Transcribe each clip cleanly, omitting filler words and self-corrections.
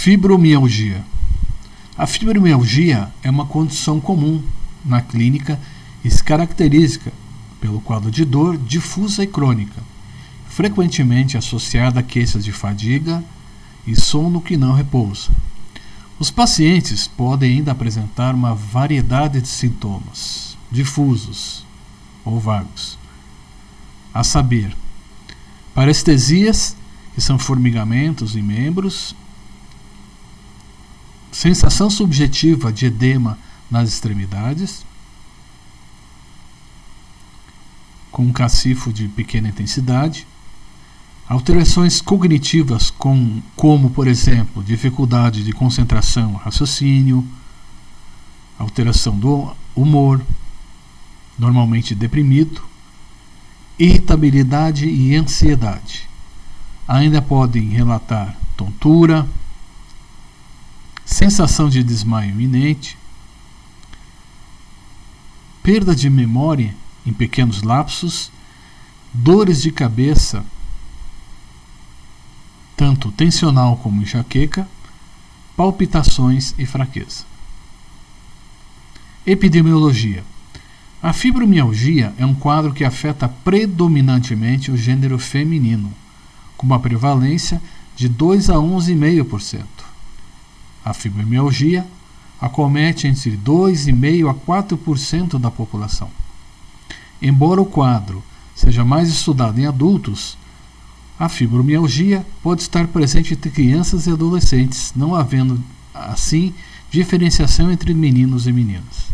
Fibromialgia. A fibromialgia é uma condição comum na clínica e se caracteriza pelo quadro de dor difusa e crônica, frequentemente associada a queixas de fadiga e sono que não repousa. Os pacientes podem ainda apresentar uma variedade de sintomas difusos ou vagos, a saber, parestesias, que são formigamentos em membros, sensação subjetiva de edema nas extremidades, com um cacifo de pequena intensidade, alterações cognitivas como, por exemplo, dificuldade de concentração, raciocínio, alteração do humor, normalmente deprimido, irritabilidade e ansiedade. Ainda podem relatar tontura, sensação de desmaio iminente, perda de memória em pequenos lapsos, dores de cabeça, tanto tensional como enxaqueca, palpitações e fraqueza. Epidemiologia. A fibromialgia é um quadro que afeta predominantemente o gênero feminino, com uma prevalência de 2 a 11,5%. A fibromialgia acomete entre 2,5% a 4% da população. Embora o quadro seja mais estudado em adultos, a fibromialgia pode estar presente entre crianças e adolescentes, não havendo, assim, diferenciação entre meninos e meninas.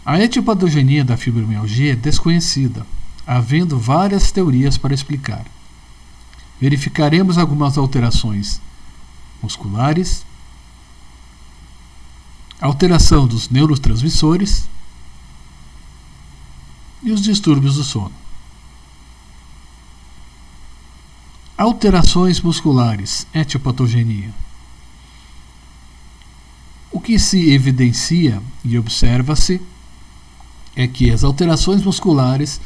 A etiopatogenia da fibromialgia é desconhecida, havendo várias teorias para explicar. Verificaremos algumas alterações musculares, alteração dos neurotransmissores e os distúrbios do sono. Alterações musculares, etiopatogenia. O que se evidencia e observa-se é que as alterações musculares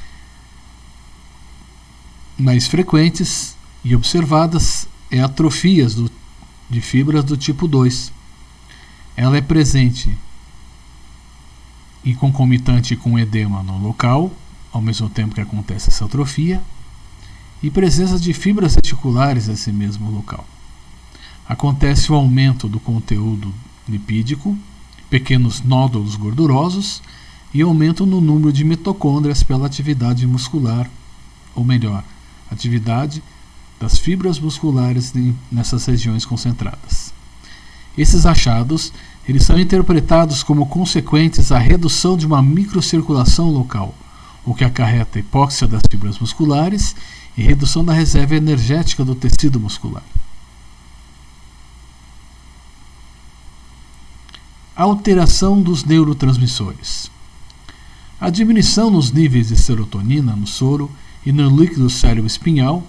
mais frequentes e observadas é atrofias de fibras do tipo 2. Ela é presente e concomitante com edema no local, ao mesmo tempo que acontece essa atrofia, e presença de fibras reticulares nesse mesmo local. Acontece o aumento do conteúdo lipídico, pequenos nódulos gordurosos e aumento no número de mitocôndrias pela atividade muscular, ou melhor, atividade das fibras musculares nessas regiões concentradas. Esses achados eles são interpretados como consequentes à redução de uma microcirculação local, o que acarreta hipóxia das fibras musculares e redução da reserva energética do tecido muscular. Alteração dos neurotransmissores. A diminuição nos níveis de serotonina no soro e no líquido cérebro-espinhal,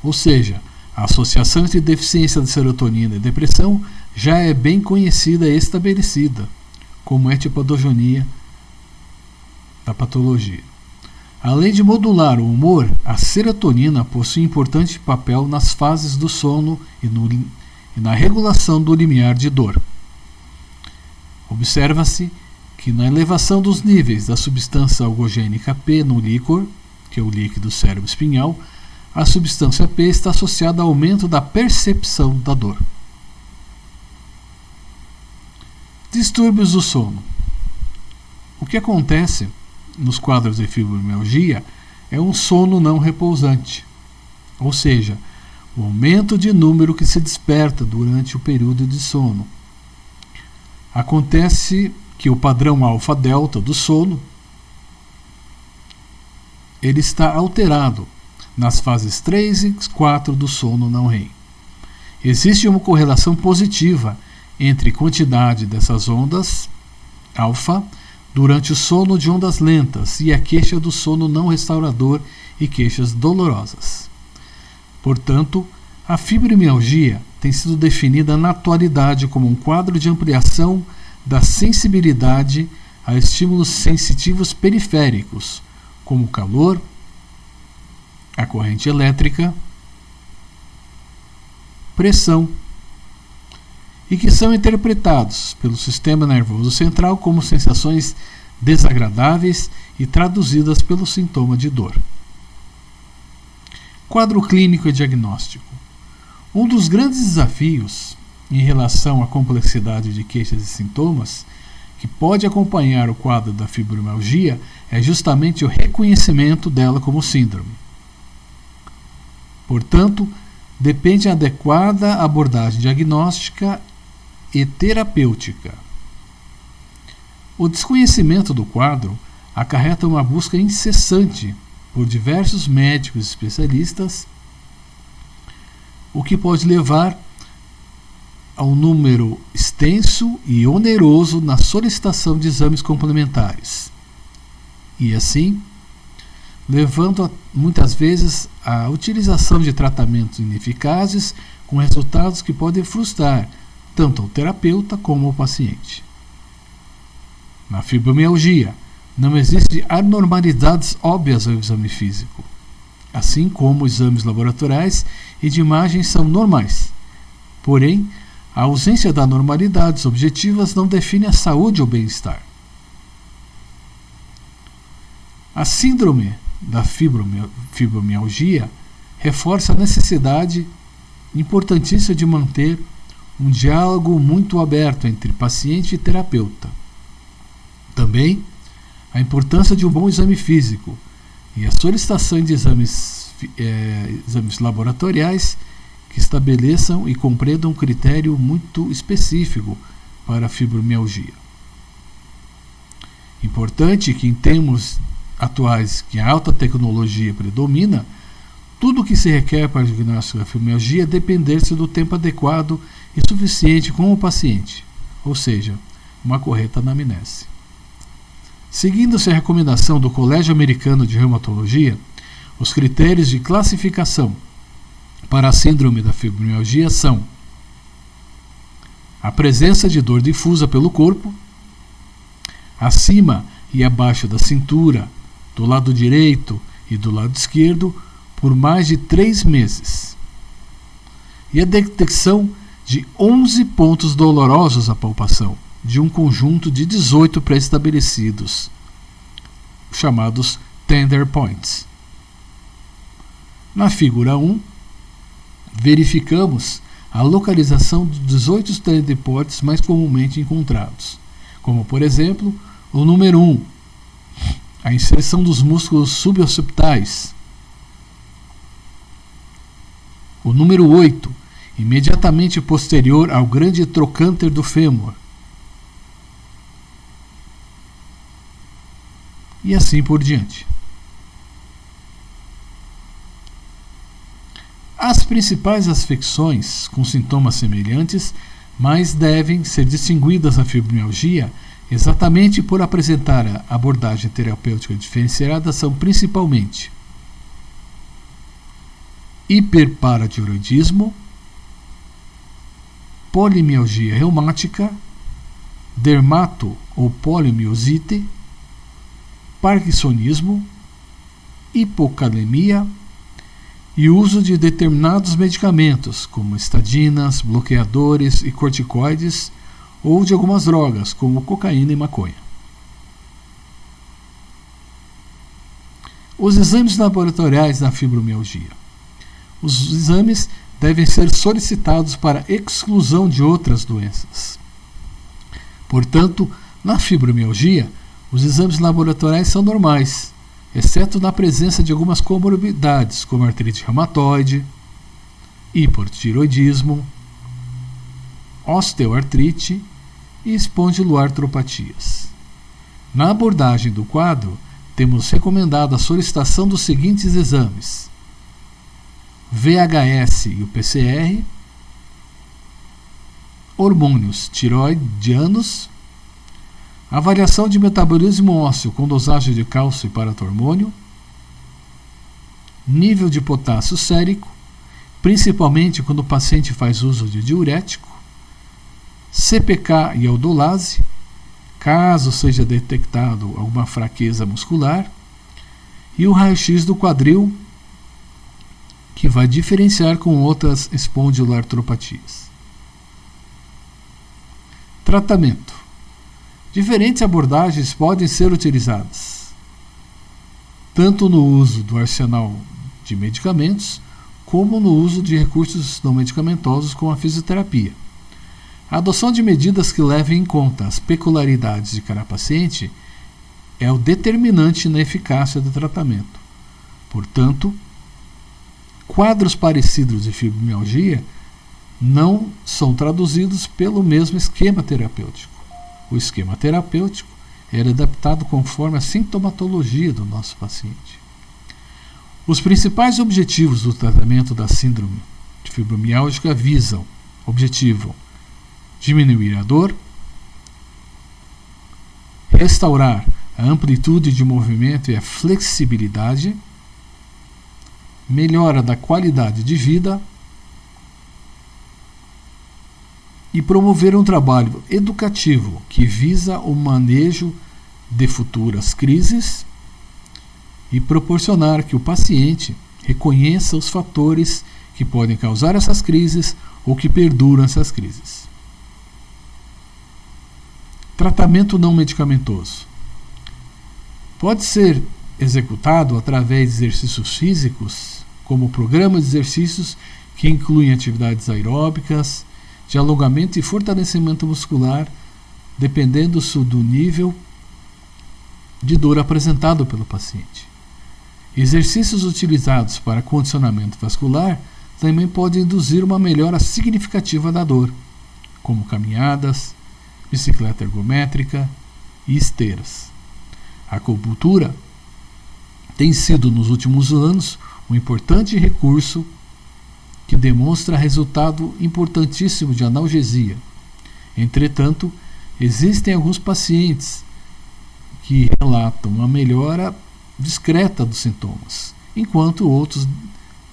ou seja, a associação entre deficiência de serotonina e depressão já é bem conhecida e estabelecida como etiopatogenia da patologia. Além de modular o humor, a serotonina possui importante papel nas fases do sono e na regulação do limiar de dor. Observa-se que na elevação dos níveis da substância algogênica P no líquor, que é o líquido cérebro-espinhal, a substância P está associada ao aumento da percepção da dor. Distúrbios do sono. O que acontece nos quadros de fibromialgia é um sono não repousante, ou seja, o aumento de número que se desperta durante o período de sono. Acontece que o padrão alfa-delta do sono ele está alterado nas fases 3 e 4 do sono não REM. Existe uma correlação positiva entre quantidade dessas ondas alfa durante o sono de ondas lentas e a queixa do sono não restaurador e queixas dolorosas. Portanto, a fibromialgia tem sido definida na atualidade como um quadro de ampliação da sensibilidade a estímulos sensitivos periféricos, como o calor, a corrente elétrica, pressão, e que são interpretados pelo sistema nervoso central como sensações desagradáveis e traduzidas pelo sintoma de dor. Quadro clínico e diagnóstico. Um dos grandes desafios em relação à complexidade de queixas e sintomas que pode acompanhar o quadro da fibromialgia é justamente o reconhecimento dela como síndrome. Portanto, depende da adequada abordagem diagnóstica e terapêutica. O desconhecimento do quadro acarreta uma busca incessante por diversos médicos especialistas, o que pode levar a um número extenso e oneroso na solicitação de exames complementares. E assim, levando muitas vezes à utilização de tratamentos ineficazes com resultados que podem frustrar tanto o terapeuta como o paciente. Na fibromialgia, não existem anormalidades óbvias ao exame físico, assim como exames laboratoriais e de imagem são normais. Porém, a ausência de anormalidades objetivas não define a saúde ou bem-estar. A síndrome da fibromialgia reforça a necessidade importantíssima de manter um diálogo muito aberto entre paciente e terapeuta. Também a importância de um bom exame físico e a solicitação de exames laboratoriais que estabeleçam e compreendam um critério muito específico para a fibromialgia. Importante que em termos atuais que a alta tecnologia predomina, tudo o que se requer para o diagnóstico da fibromialgia é depender-se do tempo adequado e suficiente com o paciente, ou seja, uma correta anamnese. Seguindo-se a recomendação do Colégio Americano de Reumatologia, os critérios de classificação para a síndrome da fibromialgia são a presença de dor difusa pelo corpo, acima e abaixo da cintura, do lado direito e do lado esquerdo, por mais de 3 meses, e a detecção de 11 pontos dolorosos à palpação, de um conjunto de 18 pré-estabelecidos, chamados tender points. Na figura 1, verificamos a localização dos 18 tender points mais comumente encontrados, como por exemplo, o número 1, a inserção dos músculos suboccipitais. O número 8, imediatamente posterior ao grande trocânter do fêmur. E assim por diante. As principais afecções com sintomas semelhantes, mas devem ser distinguidas na fibromialgia exatamente por apresentar a abordagem terapêutica diferenciada são principalmente hiperparatiroidismo, polimialgia reumática, dermato ou polimiosite, parkinsonismo, hipocalemia e uso de determinados medicamentos, como estatinas, bloqueadores e corticoides, ou de algumas drogas, como cocaína e maconha. Os exames laboratoriais da fibromialgia. Os exames devem ser solicitados para exclusão de outras doenças. Portanto, na fibromialgia, os exames laboratoriais são normais, exceto na presença de algumas comorbidades, como artrite reumatoide, hipotireoidismo, osteoartrite e espondiloartropatias. Na abordagem do quadro, temos recomendado a solicitação dos seguintes exames: VHS e o PCR, hormônios tiroidianos, avaliação de metabolismo ósseo com dosagem de cálcio e paratormônio, nível de potássio sérico, principalmente quando o paciente faz uso de diurético, CPK e aldolase, caso seja detectado alguma fraqueza muscular, e o raio-x do quadril que vai diferenciar com outras espondiloartropatias. Tratamento. Diferentes abordagens podem ser utilizadas, tanto no uso do arsenal de medicamentos, como no uso de recursos não medicamentosos como a fisioterapia. A adoção de medidas que levem em conta as peculiaridades de cada paciente é o determinante na eficácia do tratamento. Portanto, quadros parecidos de fibromialgia não são traduzidos pelo mesmo esquema terapêutico. O esquema terapêutico era adaptado conforme a sintomatologia do nosso paciente. Os principais objetivos do tratamento da síndrome de fibromialgia visam: objetivo, diminuir a dor, restaurar a amplitude de movimento e a flexibilidade, melhora da qualidade de vida e promover um trabalho educativo que visa o manejo de futuras crises e proporcionar que o paciente reconheça os fatores que podem causar essas crises ou que perduram essas crises. Tratamento não medicamentoso. Pode ser executado através de exercícios físicos, como programas de exercícios que incluem atividades aeróbicas, de alongamento e fortalecimento muscular, dependendo do nível de dor apresentado pelo paciente. Exercícios utilizados para condicionamento vascular também podem induzir uma melhora significativa da dor, como caminhadas, bicicleta ergométrica e esteiras. A acupuntura tem sido, nos últimos anos, um importante recurso que demonstra resultado importantíssimo de analgesia. Entretanto, existem alguns pacientes que relatam uma melhora discreta dos sintomas, enquanto outros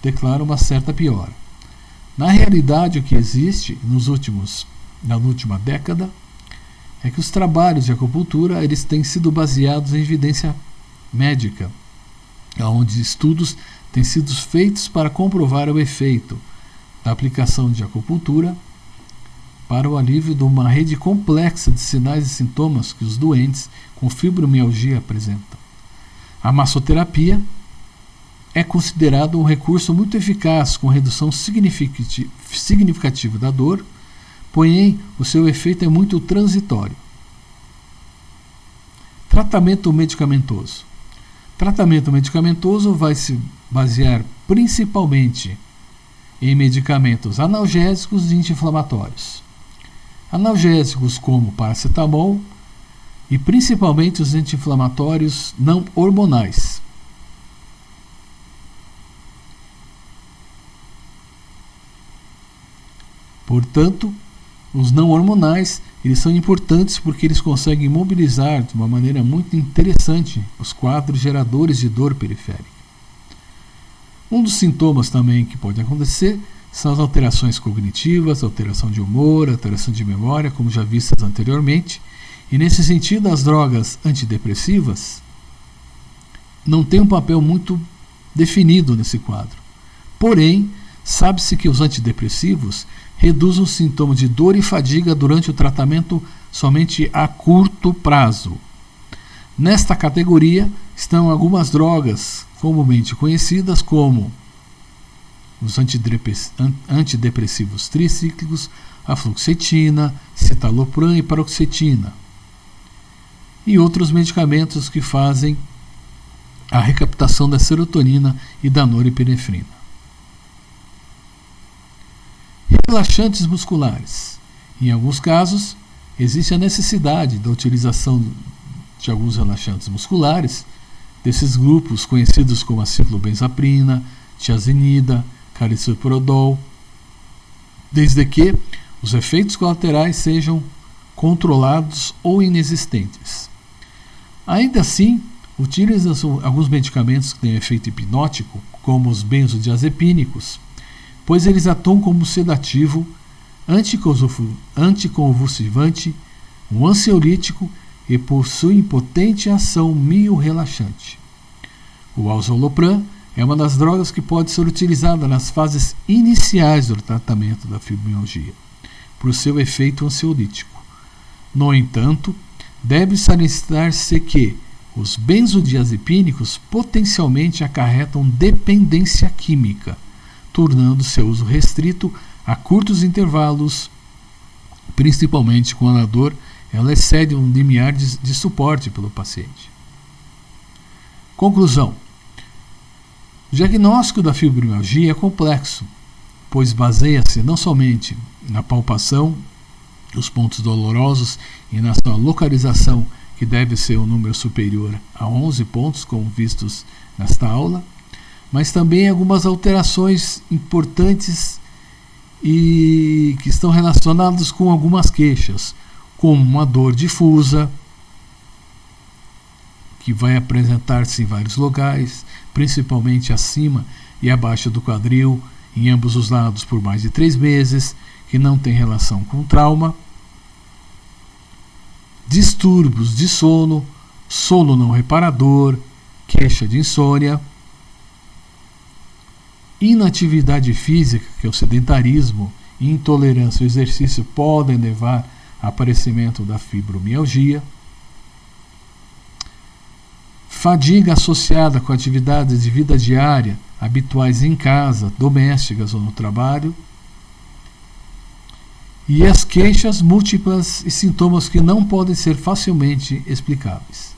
declaram uma certa piora. Na realidade, o que existe na última década é que os trabalhos de acupuntura eles têm sido baseados em evidência médica, onde estudos têm sido feitos para comprovar o efeito da aplicação de acupuntura para o alívio de uma rede complexa de sinais e sintomas que os doentes com fibromialgia apresentam. A massoterapia é considerado um recurso muito eficaz com redução significativa da dor, porém o seu efeito é muito transitório. Tratamento medicamentoso. Tratamento medicamentoso vai se basear principalmente em medicamentos analgésicos e anti-inflamatórios. Analgésicos como paracetamol e principalmente os anti-inflamatórios não hormonais. Portanto, os não hormonais eles são importantes porque eles conseguem mobilizar de uma maneira muito interessante os quadros geradores de dor periférica. Um dos sintomas também que pode acontecer são as alterações cognitivas, alteração de humor, alteração de memória, como já vistas anteriormente, e nesse sentido as drogas antidepressivas não têm um papel muito definido nesse quadro. Porém, sabe-se que os antidepressivos reduzem os sintomas de dor e fadiga durante o tratamento somente a curto prazo. Nesta categoria estão algumas drogas comumente conhecidas como os antidepressivos tricíclicos, a fluoxetina, citalopram e paroxetina, e outros medicamentos que fazem a recaptação da serotonina e da norepinefrina. Relaxantes musculares. Em alguns casos, existe a necessidade da utilização de alguns relaxantes musculares, desses grupos conhecidos como a ciclobenzaprina, tiazinida, carisoprodol, desde que os efeitos colaterais sejam controlados ou inexistentes. Ainda assim, utilizam alguns medicamentos que têm efeito hipnótico, como os benzodiazepínicos, pois eles atuam como sedativo, anticonvulsivante, um ansiolítico e possuem potente ação miorrelaxante. O azolopram é uma das drogas que pode ser utilizada nas fases iniciais do tratamento da fibromialgia, por seu efeito ansiolítico. No entanto, deve salientar-se que os benzodiazepínicos potencialmente acarretam dependência química, tornando seu uso restrito a curtos intervalos, principalmente quando a dor ela excede um limiar de suporte pelo paciente. Conclusão. O diagnóstico da fibromialgia é complexo, pois baseia-se não somente na palpação dos pontos dolorosos e na sua localização, que deve ser um número superior a 11 pontos, como vistos nesta aula, mas também algumas alterações importantes e que estão relacionadas com algumas queixas, como uma dor difusa, que vai apresentar-se em vários locais, principalmente acima e abaixo do quadril, em ambos os lados por mais de 3 meses, que não tem relação com trauma, distúrbios de sono, sono não reparador, queixa de insônia, inatividade física, que é o sedentarismo, e intolerância ao exercício podem levar ao aparecimento da fibromialgia, fadiga associada com atividades de vida diária, habituais em casa, domésticas ou no trabalho, e as queixas múltiplas e sintomas que não podem ser facilmente explicáveis.